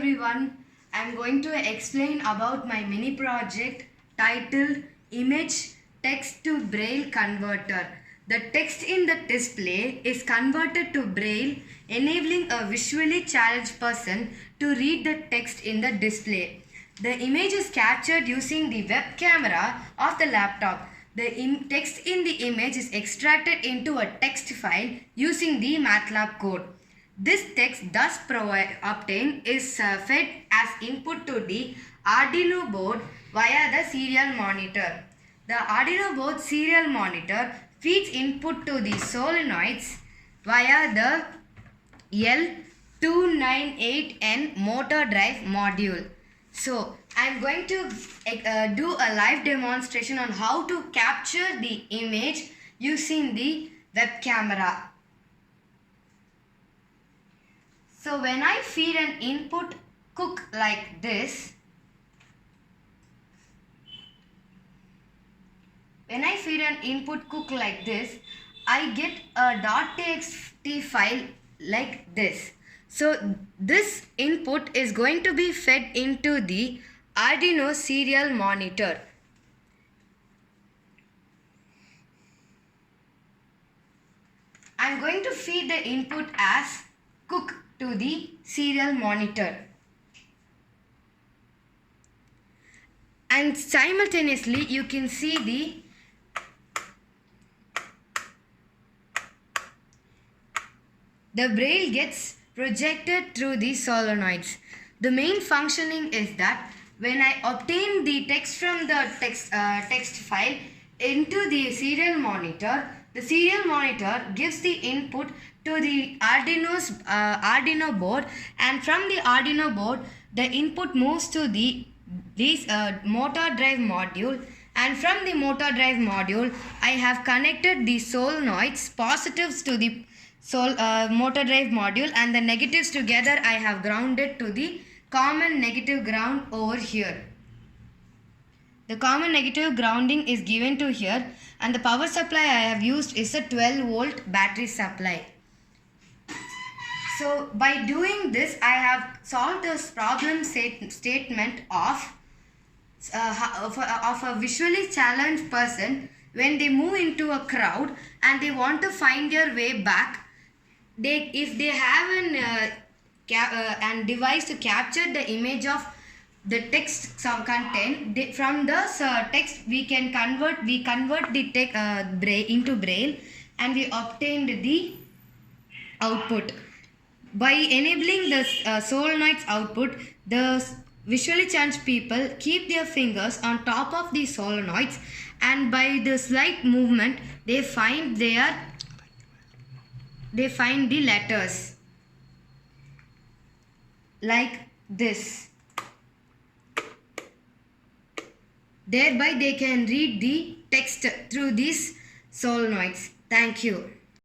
everyone. I am going to explain about my mini project titled Image Text to Braille Converter. The text in the display is converted to Braille, enabling a visually challenged person to read the text in the display. The image is captured using the web camera of the laptop. The text in the image is extracted into a text file using the MATLAB code. This text thus obtained is fed as input to the Arduino board via the serial monitor. The Arduino board serial monitor feeds input to the solenoids via the L298N motor drive module. So, I am going to do a live demonstration on how to capture the image using the web camera. So when I feed an input cook like this, I get a .txt file like this. So this input is going to be fed into the Arduino serial monitor. I am going to feed the input as cook to the serial monitor, and simultaneously you can see the braille gets projected through the solenoids. The main functioning is that when I obtain the text from the text file into the serial monitor, the serial monitor gives the input to the Arduino board, and from the Arduino board the input moves to this motor drive module, and from the motor drive module I have connected the solenoids positives to the motor drive module, and the negatives together I have grounded to the common negative ground over here. The common negative grounding is given to here, and the power supply I have used is a 12-volt battery supply. So by doing this, I have solved this problem statement of a visually challenged person. When they move into a crowd and they want to find their way back, if they have an device to capture the image of the text content, from the text we convert the text into Braille, and we obtained the output. By enabling the solenoids output, the visually challenged people keep their fingers on top of the solenoids, and by the slight movement they find the letters like this. Thereby they can read the text through these solenoids. Thank you.